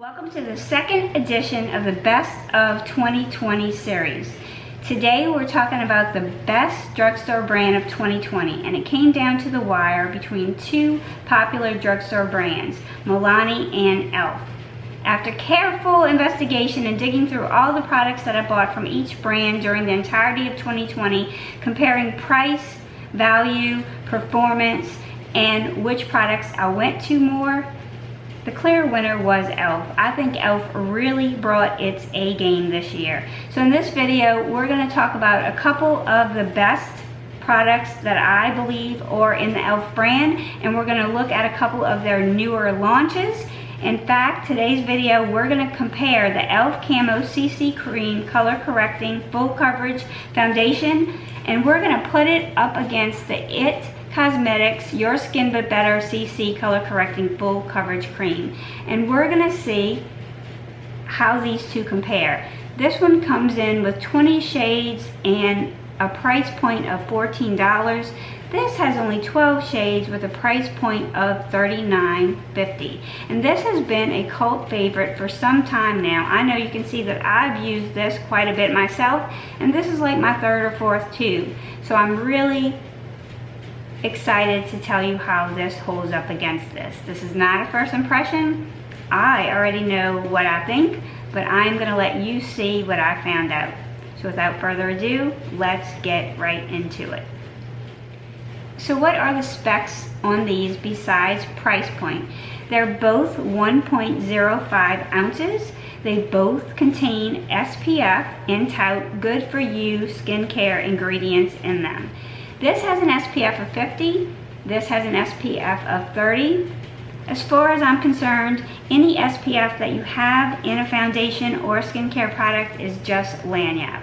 Welcome to the second edition of the Best of 2020 series. Today we're talking about the best drugstore brand of 2020, and it came down to the wire between two popular drugstore brands, Melodie and e.l.f. After careful investigation and digging through all the products that I bought from each brand during the entirety of 2020, comparing price, value, performance, and which products I went to more, the clear winner was e.l.f. I think e.l.f. really brought its A game this year. So in this video, we're going to talk about a couple of the best products that I believe are in the e.l.f. brand, and we're going to look at a couple of their newer launches. In fact, today's video, we're going to compare the e.l.f. Camo Cc Cream Color Correcting Full Coverage Foundation, and we're going to put it up against the IT Cosmetics Your Skin But Better CC Color Correcting Full Coverage Cream. And we're going to see how these two compare. This one comes in with 20 shades and a price point of $14. This has only 12 shades with a price point of $39.50. And this has been a cult favorite for some time now. I know you can see that I've used this quite a bit myself, and this is like my third or fourth tube. So I'm really excited to tell you how this holds up against this. This is not a first impression. I already know what I think, but I'm going to let you see what I found out. So without further ado, let's get right into it. So what are the specs on these besides price point? They're both 1.05 ounces. They both contain SPF and tout good for you skincare ingredients in them. This has an SPF of 50, this has an SPF of 30. As far as I'm concerned, any SPF that you have in a foundation or a skincare product is just lagniappe,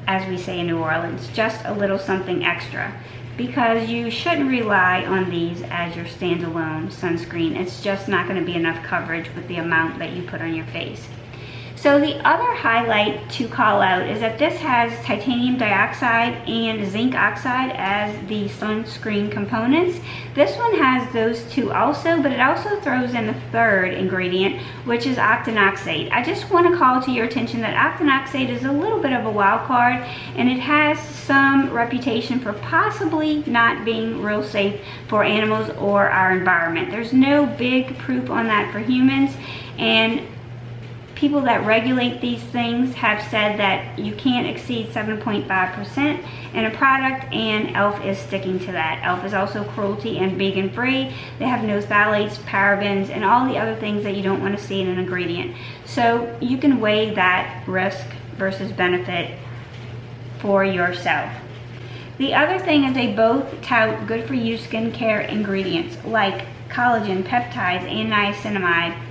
as we say in New Orleans, just a little something extra, because you shouldn't rely on these as your standalone sunscreen. It's just not going to be enough coverage with the amount that you put on your face. So the other highlight to call out is that this has titanium dioxide and zinc oxide as the sunscreen components. This one has those two also, but it also throws in a third ingredient, which is octinoxate. I just want to call to your attention that octinoxate is a little bit of a wild card, and it has some reputation for possibly not being real safe for animals or our environment. There's no big proof on that for humans, and people that regulate these things have said that you can't exceed 7.5% in a product, and e.l.f. is sticking to that. e.l.f. is also cruelty and vegan free. They have no phthalates, parabens, and all the other things that you don't want to see in an ingredient. So you can weigh that risk versus benefit for yourself. The other thing is they both tout good for you skincare ingredients like collagen, peptides, and niacinamide.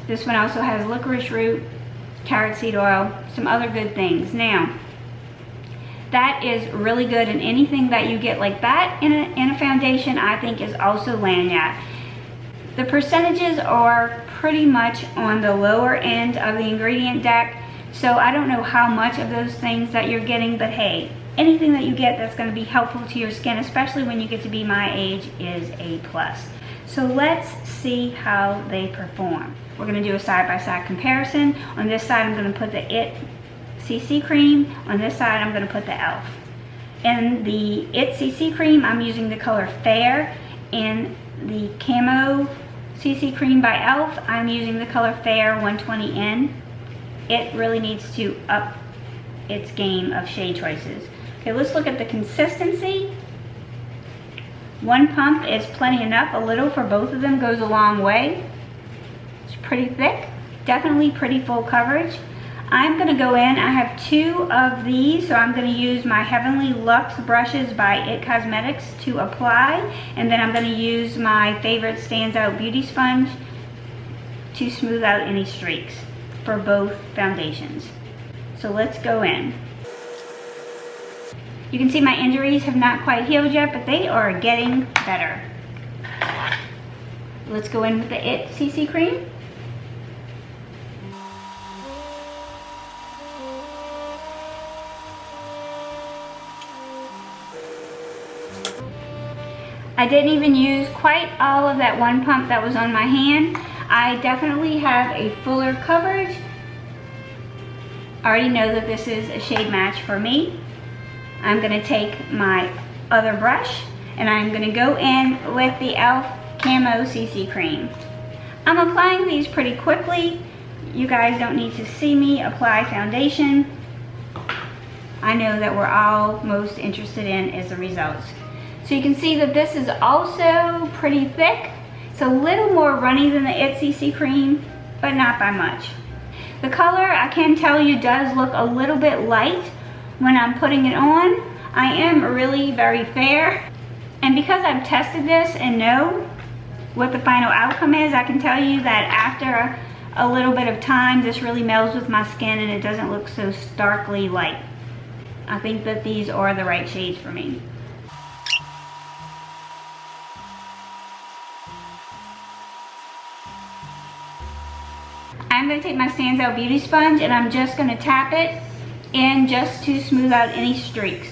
This one also has licorice root, carrot seed oil, some other good things. Now, that is really good, and anything that you get like that in a foundation, I think is also lagniappe. The percentages are pretty much on the lower end of the ingredient deck, so I don't know how much of those things that you're getting, but hey, anything that you get that's going to be helpful to your skin, especially when you get to be my age, is a plus. So let's see how they perform. We're going to do a side-by-side comparison. On this side, I'm going to put the IT CC Cream. On this side, I'm going to put the e.l.f. In the IT CC Cream, I'm using the color Fair. In the Camo CC Cream by e.l.f., I'm using the color Fair 120N. It really needs to up its game of shade choices. Okay, let's look at the consistency. One pump is plenty enough. A little for both of them goes a long way. It's pretty thick, definitely pretty full coverage. I'm going to go in, I have two of these, so I'm going to use my Heavenly Luxe brushes by IT Cosmetics to apply, and then I'm going to use my favorite Stands Out Beauty Sponge to smooth out any streaks for both foundations. So let's go in. You can see my injuries have not quite healed yet, but they are getting better. Let's go in with the IT CC Cream. I didn't even use quite all of that one pump that was on my hand. I definitely have a fuller coverage. I already know that this is a shade match for me. I'm gonna take my other brush and I'm gonna go in with the e.l.f. Camo CC Cream. I'm applying these pretty quickly. You guys don't need to see me apply foundation. I know that we're all most interested in is the results. So you can see that this is also pretty thick. It's a little more runny than the CC Cream, but not by much. The color, I can tell you, does look a little bit light when I'm putting it on. I am really very fair. And because I've tested this and know what the final outcome is, I can tell you that after a little bit of time, this really melds with my skin and it doesn't look so starkly light. I think that these are the right shades for me. I'm going to take my Stands Out Beauty Sponge and I'm just going to tap it in just to smooth out any streaks.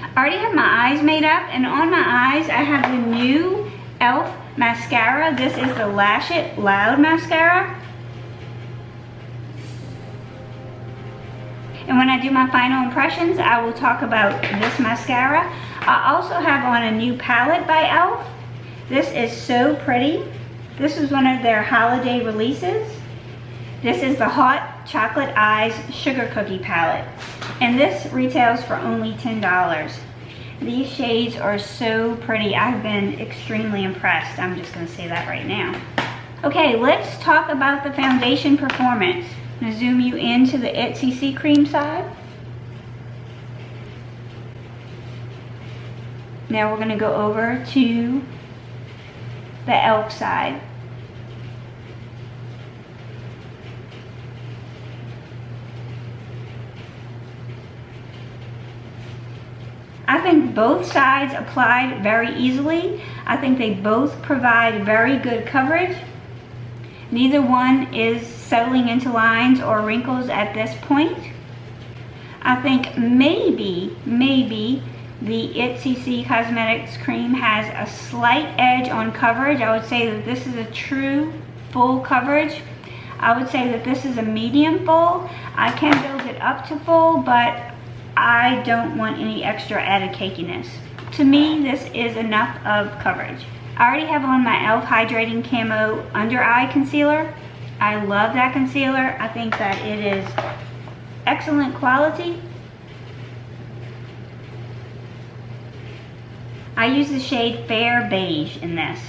I already have my eyes made up, and on my eyes I have the new e.l.f. mascara. This is the Lash It Loud mascara. And when I do my final impressions, I will talk about this mascara. I also have on a new palette by e.l.f. This is so pretty. This is one of their holiday releases. This is the Hot Chocolate Eyes Sugar Cookie palette. And this retails for only $10. These shades are so pretty. I've been extremely impressed. I'm just gonna say that right now. Okay, let's talk about the foundation performance. I'm gonna zoom you into the CC Cream side. Now we're gonna go over to the e.l.f. side. I think both sides applied very easily. I think they both provide very good coverage. Neither one is settling into lines or wrinkles at this point. I think maybe the CC Cosmetics Cream has a slight edge on coverage. I would say that this is a true full coverage. I would say that this is a medium full. I can build it up to full, but I don't want any extra added cakiness. To me, this is enough of coverage. I already have on my e.l.f. Hydrating Camo Under Eye Concealer. I love that concealer. I think that it is excellent quality. I use the shade Fair Beige in this.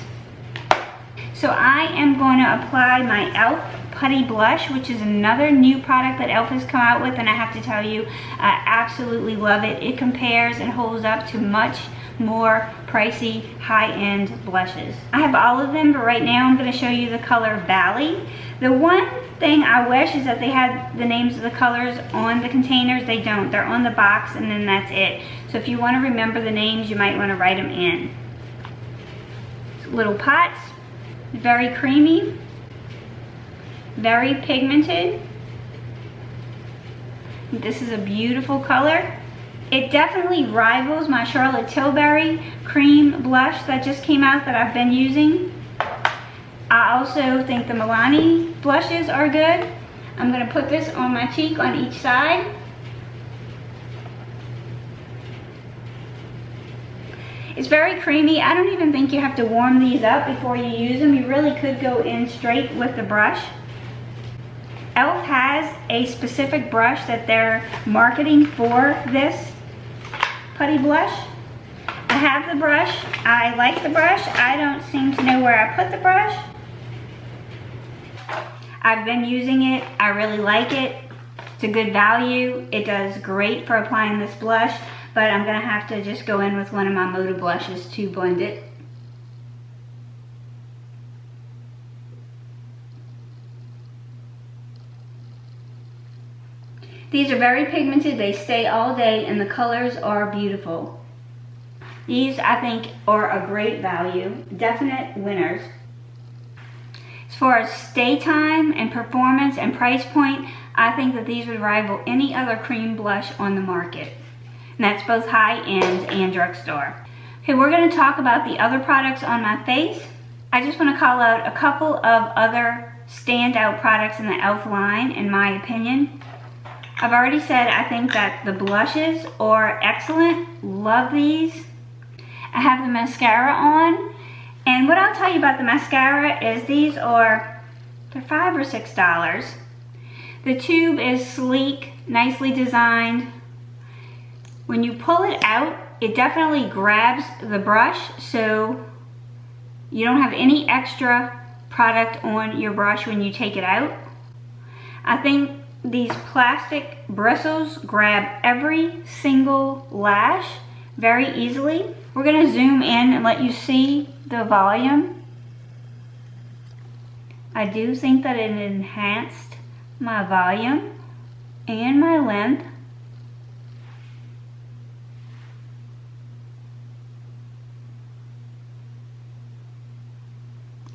So I am going to apply my e.l.f. Putty Blush, which is another new product that e.l.f. has come out with, and I have to tell you, I absolutely love it. It compares and holds up to much more pricey, high-end blushes. I have all of them, but right now I'm going to show you the color Valley. The one thing I wish is that they had the names of the colors on the containers. They don't. They're on the box, and then that's it. So if you want to remember the names, you might want to write them in. Little pots, very creamy, very pigmented. This is a beautiful color. It definitely rivals my Charlotte Tilbury cream blush that just came out that I've been using. I also think the Melodie blushes are good. I'm going to put this on my cheek on each side. It's very creamy. I don't even think you have to warm these up before you use them. You really could go in straight with the brush. e.l.f. has a specific brush that they're marketing for this Putty Blush. I have the brush. I like the brush. I don't seem to know where I put the brush. I've been using it. I really like it. It's a good value. It does great for applying this blush, but I'm going to have to just go in with one of my Moda blushes to blend it. These are very pigmented, they stay all day, and the colors are beautiful. These, I think, are a great value, definite winners. As far as stay time and performance and price point, I think that these would rival any other cream blush on the market. And that's both high-end and drugstore. Okay, we're going to talk about the other products on my face. I just want to call out a couple of other standout products in the e.l.f. line, in my opinion. I've already said I think that the blushes are excellent. Love these. I have the mascara on. And what I'll tell you about the mascara is they're $5 or $6. The tube is sleek, nicely designed. When you pull it out, it definitely grabs the brush, so you don't have any extra product on your brush when you take it out. I think these plastic bristles grab every single lash very easily. We're going to zoom in and let you see the volume. I do think that it enhanced my volume and my length.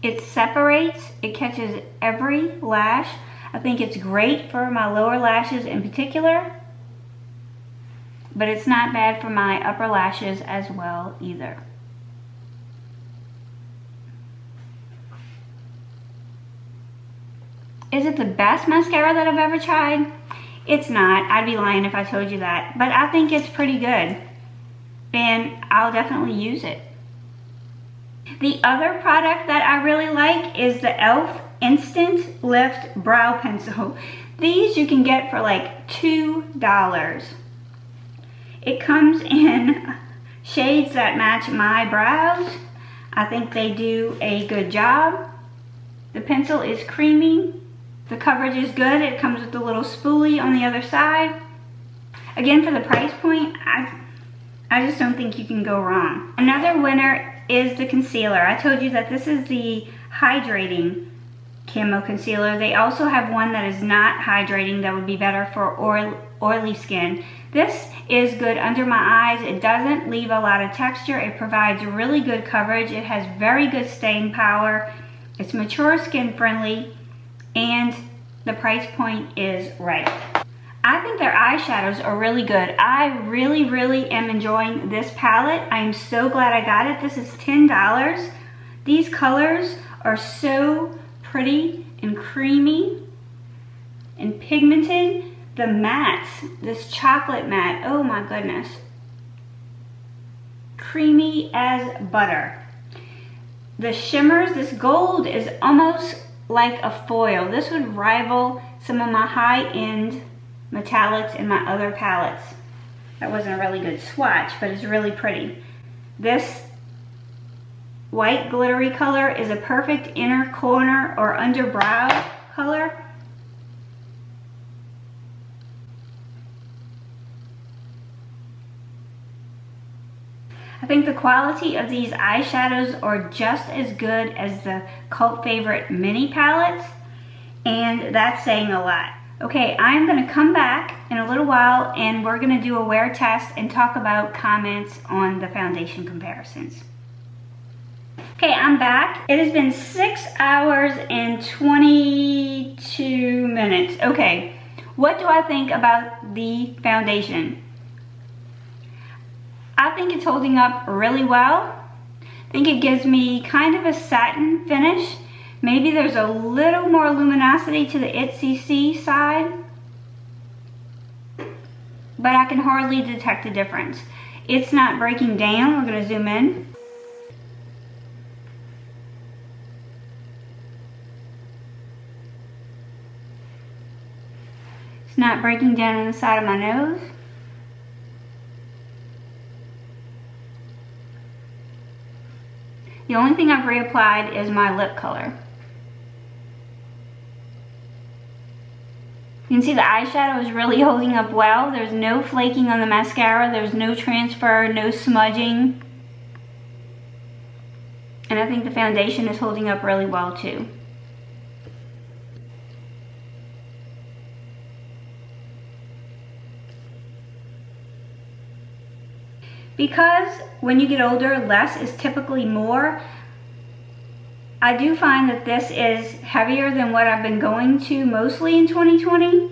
It separates, it catches every lash. I think it's great for my lower lashes in particular, but it's not bad for my upper lashes as well either. Is it the best mascara that I've ever tried? It's not. I'd be lying if I told you that, but I think it's pretty good, and I'll definitely use it. The other product that I really like is the e.l.f. Instant Lift Brow Pencil. These you can get for like $2. It comes in shades that match my brows. I think they do a good job. The pencil is creamy. The coverage is good. It comes with a little spoolie on the other side. Again, for the price point, I just don't think you can go wrong. Another winner is the concealer. I told you that this is the Hydrating Camo Concealer. They also have one that is not hydrating that would be better for oily skin. This is good under my eyes. It doesn't leave a lot of texture. It provides really good coverage. It has very good staying power. It's mature skin friendly, and the price point is right. I think their eyeshadows are really good. I really am enjoying this palette. I'm so glad I got it. This is $10. These colors are so pretty and creamy and pigmented. The mattes, this chocolate matte, oh my goodness. Creamy as butter. The shimmers, this gold is almost like a foil. This would rival some of my high-end metallics in my other palettes. That wasn't a really good swatch, but it's really pretty. This white glittery color is a perfect inner corner or under brow color. I think the quality of these eyeshadows are just as good as the cult favorite mini palettes, and that's saying a lot. Okay, I'm going to come back in a little while and we're going to do a wear test and talk about comments on the foundation comparisons. Okay, I'm back. It has been 6 hours and 22 minutes. Okay, what do I think about the foundation? I think it's holding up really well. I think it gives me kind of a satin finish. Maybe there's a little more luminosity to the cc side, but I can hardly detect a difference. It's not breaking down. We're going to zoom in. It's not breaking down on the side of my nose. The only thing I've reapplied is my lip color. You can see the eyeshadow is really holding up well. There's no flaking on the mascara. There's no transfer, no smudging. And I think the foundation is holding up really well too. Because when you get older, less is typically more, I do find that this is heavier than what I've been going to mostly in 2020.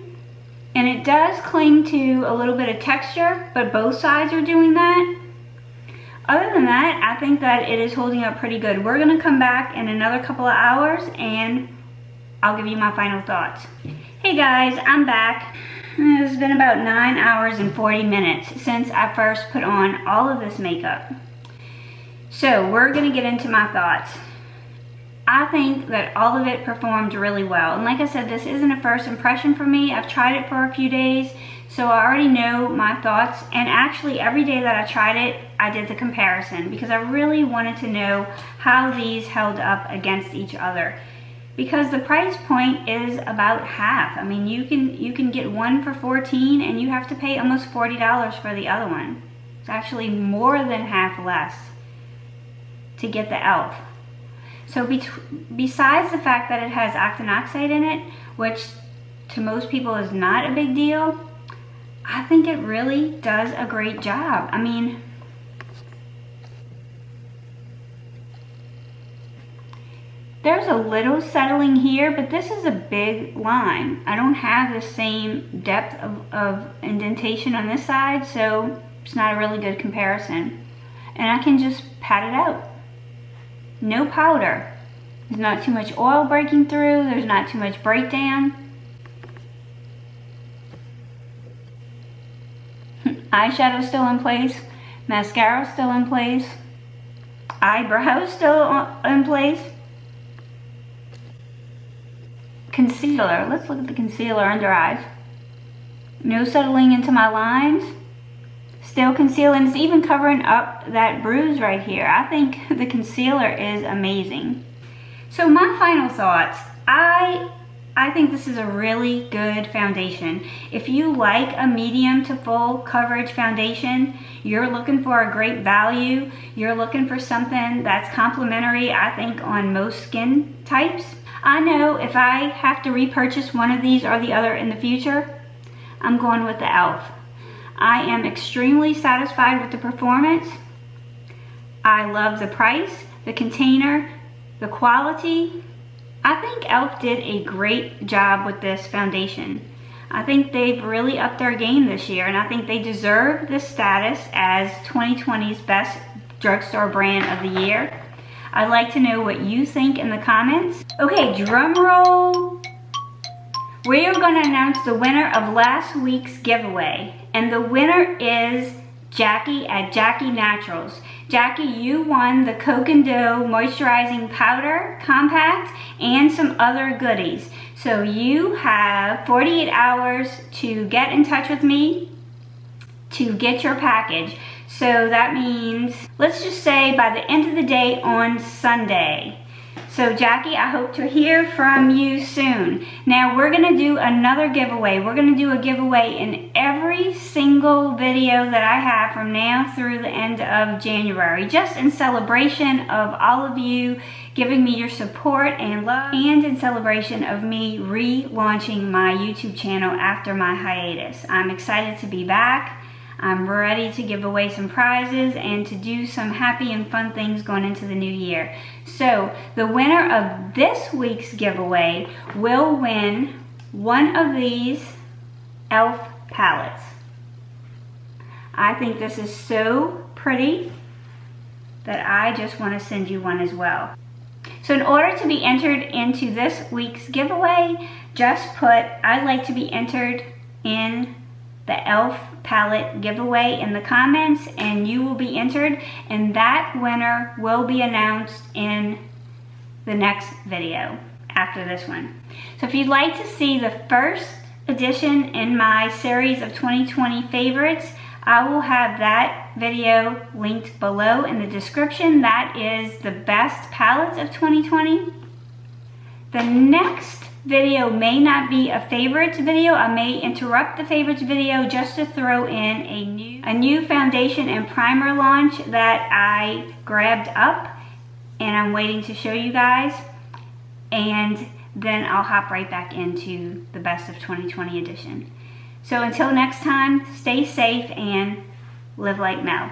And it does cling to a little bit of texture, but both sides are doing that. Other than that, I think that it is holding up pretty good. We're gonna come back in another couple of hours and I'll give you my final thoughts. Hey guys, I'm back. It's been about 9 hours and 40 minutes since I first put on all of this makeup. So we're gonna get into my thoughts. I think that all of it performed really well. And like I said, this isn't a first impression for me. I've tried it for a few days, so I already know my thoughts. And actually every day that I tried it, I did the comparison because I really wanted to know how these held up against each other. Because the price point is about half. I mean, you can get one for $14 and you have to pay almost $40 for the other one. It's actually more than half less to get the e.l.f. So besides the fact that it has octinoxide in it, which to most people is not a big deal, I think it really does a great job. I mean, there's a little settling here, but this is a big line. I don't have the same depth of indentation on this side, so it's not a really good comparison. And I can just pat it out. No powder. There's not too much oil breaking through. There's not too much breakdown. Eyeshadow still in place. Mascara still in place. Eyebrows still in place. Concealer. Let's look at the concealer under eyes. No settling into my lines. Still concealing. It's even covering up that bruise right here. I think the concealer is amazing. So my final thoughts. I think this is a really good foundation. If you like a medium to full coverage foundation, you're looking for a great value, you're looking for something that's complementary, I think, on most skin types. I know if I have to repurchase one of these or the other in the future, I'm going with the e.l.f. I am extremely satisfied with the performance. I love the price, the container, the quality. I think e.l.f. did a great job with this foundation. I think they've really upped their game this year, and I think they deserve this status as 2020's best drugstore brand of the year. I'd like to know what you think in the comments. Okay, drum roll. We are going to announce the winner of last week's giveaway, and the winner is Jackie at Jackie Naturals. Jackie, you won the Coke and Dough Moisturizing Powder Compact and some other goodies. So you have 48 hours to get in touch with me to get your package. So that means, let's just say by the end of the day on Sunday. So Jackie, I hope to hear from you soon. Now we're gonna do another giveaway. We're gonna do a giveaway in every single video that I have from now through the end of January, just in celebration of all of you giving me your support and love, and in celebration of me relaunching my YouTube channel after my hiatus. I'm excited to be back. I'm ready to give away some prizes and to do some happy and fun things going into the new year. So the winner of this week's giveaway will win one of these e.l.f. palettes. I think this is so pretty that I just want to send you one as well. So in order to be entered into this week's giveaway, just put "I'd like to be entered in the e.l.f. palette giveaway" in the comments, and you will be entered, and that winner will be announced in the next video after this one. So if you'd like to see the first edition in my series of 2020 favorites, I will have that video linked below in the description. That is the best palettes of 2020. The next video may not be a favorites video. I may interrupt the favorites video just to throw in a new foundation and primer launch that I grabbed up and I'm waiting to show you guys, and then I'll hop right back into the best of 2020 edition. So until next time, stay safe and live like Mel.